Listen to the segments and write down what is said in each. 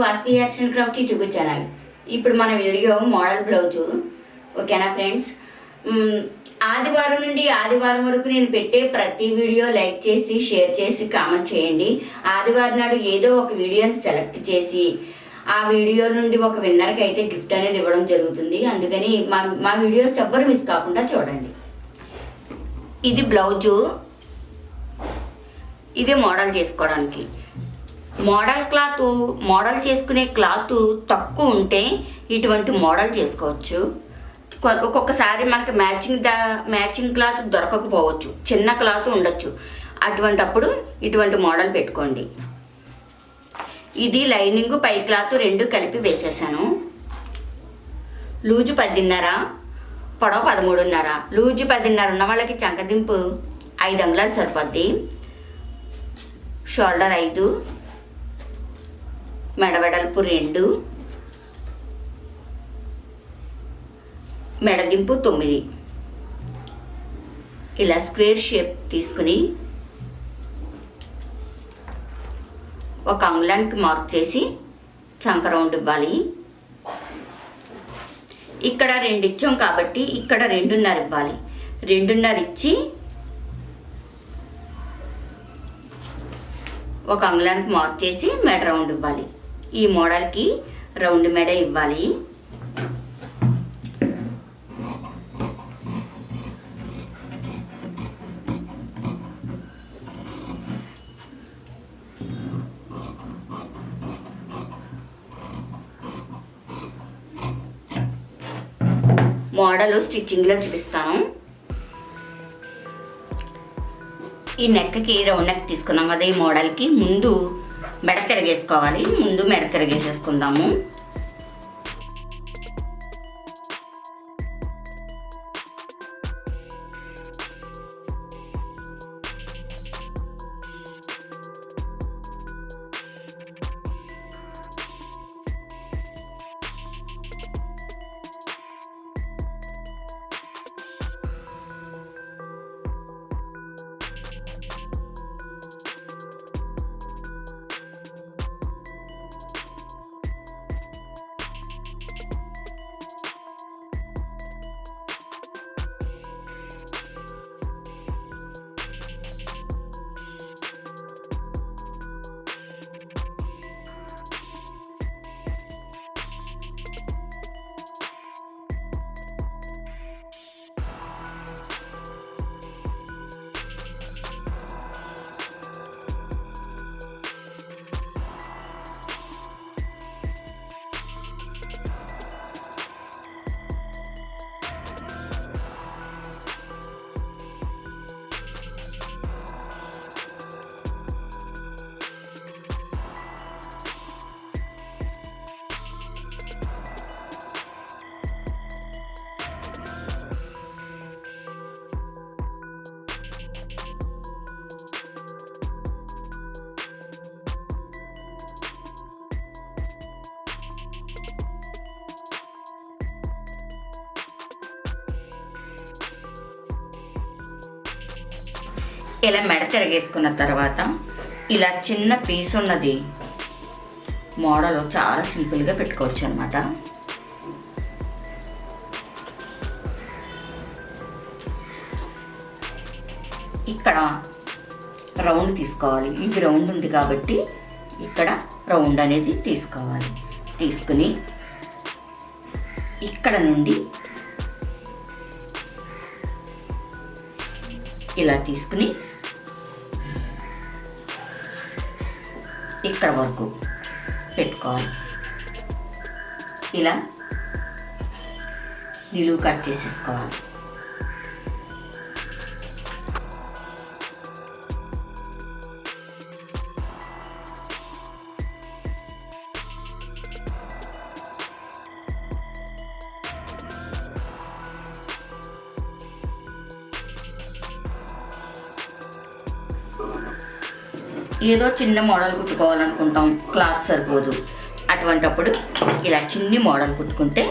Vasavi-Arts&Crafts YouTube channel. ఇప్పుడు మన video model blouse. ఓకేనా ఫ్రెండ్స్? ఆదివారం నుండి ఆదివారం వరకు నేను పెట్టే ప్రతి వీడియో లైక్ చేసి షేర్ చేసి కామెంట్ చేయండి. ఆదివారం నాడు ఏదో ఒక వీడియోని సెలెక్ట్ చేసి ఆ వీడియో నుండి ఒక విన్నర్కి అయితే గిఫ్ట్ అనేది ఇవ్వడం జరుగుతుంది. అందుకని మా వీడియోస్ ఎవ్వరు మిస్ కాకుండా చూడండి. ఇది బ్లౌజు, ఇది మోడల్ చేసుకోవడానికి. మోడల్ చేసుకునే క్లాత్ తక్కువ ఉంటే ఇటువంటి మోడల్ చేసుకోవచ్చు. ఒక్కొక్కసారి మనకి మ్యాచింగ్ క్లాత్ దొరకకపోవచ్చు, చిన్న క్లాత్ ఉండొచ్చు. అటువంటప్పుడు ఇటువంటి మోడల్ పెట్టుకోండి. ఇది లైనింగ్ పై క్లాత్ రెండు కలిపి వేసేసాను. లూజు 10.5, పొడవు 13.5. లూజు 10.5 ఉన్న వాళ్ళకి చంకదింపు 5 అంగుళాలు సరిపోద్ది. షోల్డర్ 5, మెడవెడల్పు 2, మెడదింపు 9. ఇలా స్క్వేర్ షేప్ తీసుకుని ఒక అంగుళానికి మార్క్ చేసి చంక రౌండ్ ఇవ్వాలి. ఇక్కడ 2 ఇచ్చాం కాబట్టి ఇక్కడ 2.5 ఇవ్వాలి. 2.5 ఇచ్చి ఒక అంగుళానికి మార్క్ చేసి మెడ రౌండ్ ఇవ్వాలి. ఈ మోడల్కి రౌండ్ మెడ ఇవ్వాలి. మోడల్ స్టిచ్చింగ్లో చూపిస్తాను. ఈ నెక్కి రౌండ్ నెక్ తీసుకున్నాం కదా, ఈ మోడల్కి ముందు మెడ తిరగేసుకోవాలి. ముందు మెడ తిరగేసేసుకుందాము. ఇలా మెడ తిరగేసుకున్న తర్వాత ఇలా చిన్న పీస్ ఉన్నది మోడల్ చాలా సింపుల్గా పెట్టుకోవచ్చు అన్నమాట. ఇక్కడ రౌండ్ తీసుకోవాలి. ఇది రౌండ్ ఉంది కాబట్టి ఇక్కడ రౌండ్ అనేది తీసుకోవాలి. తీసుకుని ఇక్కడ నుండి ఇలా తీసుకుని ఇక్కడ వరకు పెట్టుకోవాలి. ఇలా నిలువు కట్ చేసేసుకోవాలి. ఏదో చిన్న మోడల్ కుట్టుకోవాలనుకుంటాం, క్లాత్ సరిపోదు. అటువంటప్పుడు ఇలా చిన్ని మోడల్ కుట్టుకుంటే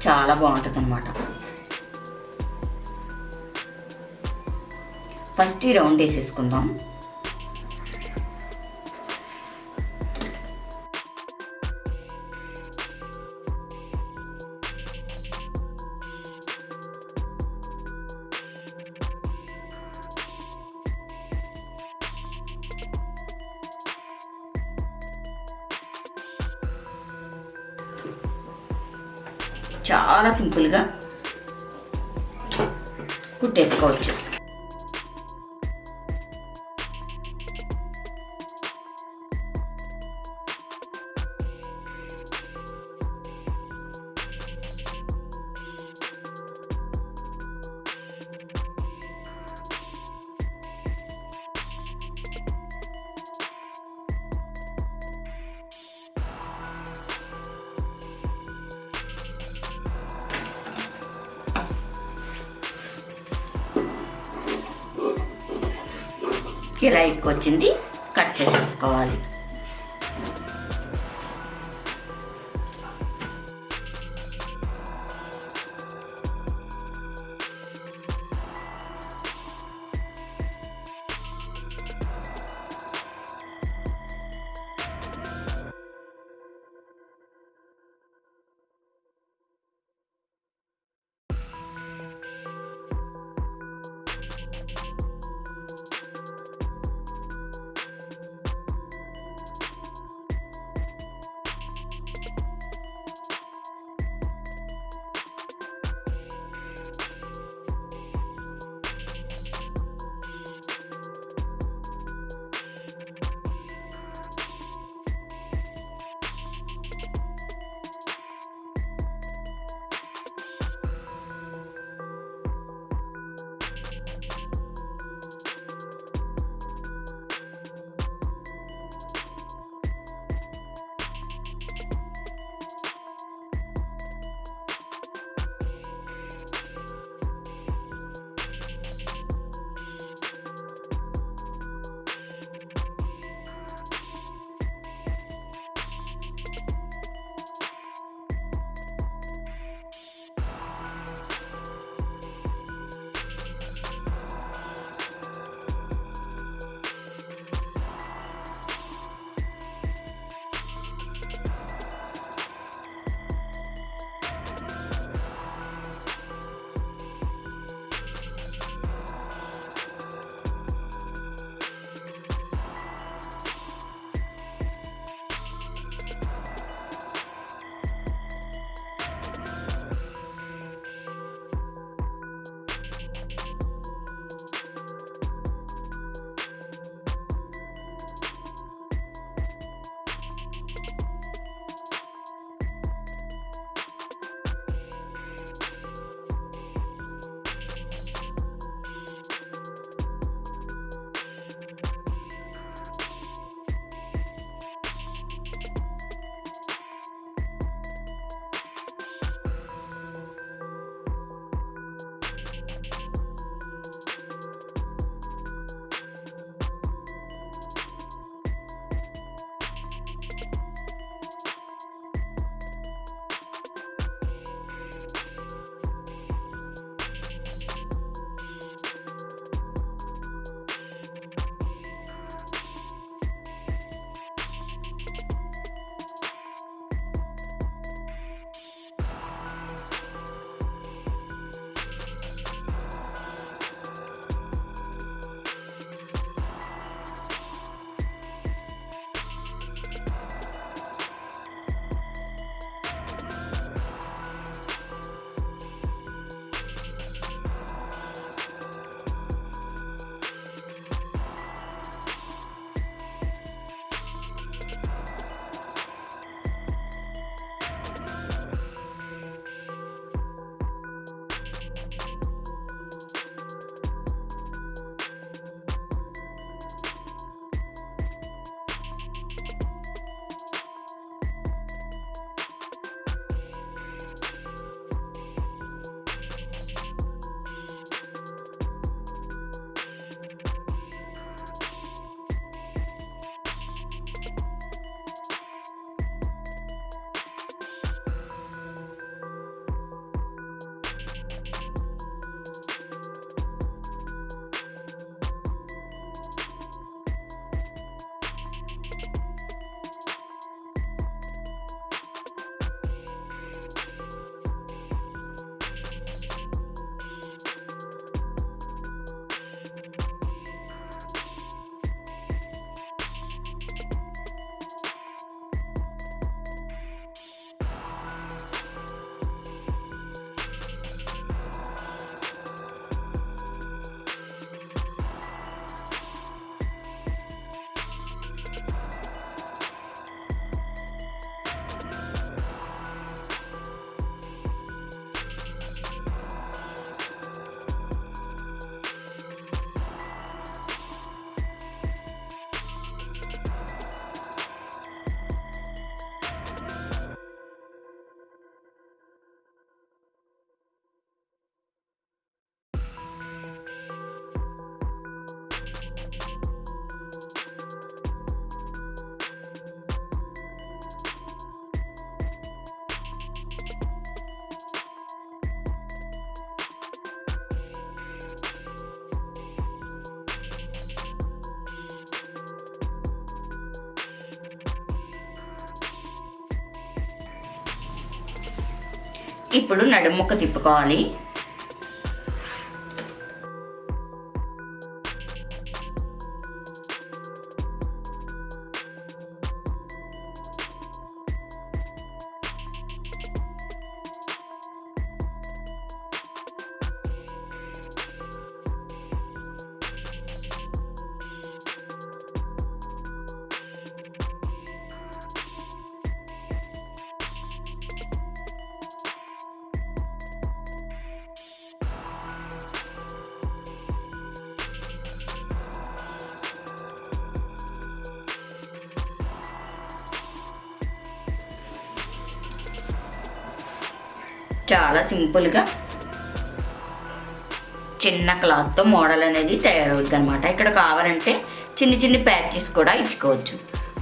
చాలా బాగుంటుంది అన్నమాట. ఫస్ట్ ఈ రౌండ్ వేసేసుకుందాం. చాలా సింపుల్గా కుట్టేసుకోవచ్చు. ఇలా ఎక్కువ వచ్చింది, కట్ చేసేసుకోవాలి. ఇప్పుడు నడుము ముక్క తిప్పుకోవాలి. చాలా సింపుల్గా చిన్న క్లాత్తో మోడల్ అనేది తయారవుద్ది అనమాట. ఇక్కడ కావాలంటే చిన్ని ప్యాచెస్ కూడా ఇచ్చుకోవచ్చు.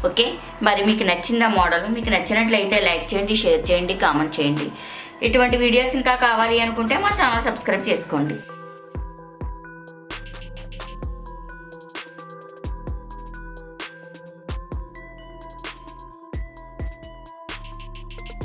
ఓకే, మరి మీకు నచ్చిందా మోడల్? మీకు నచ్చినట్లయితే లైక్ చేయండి, షేర్ చేయండి, కామెంట్ చేయండి. ఇటువంటి వీడియోస్ ఇంకా కావాలి అనుకుంటే మా ఛానల్ సబ్స్క్రైబ్ చేసుకోండి.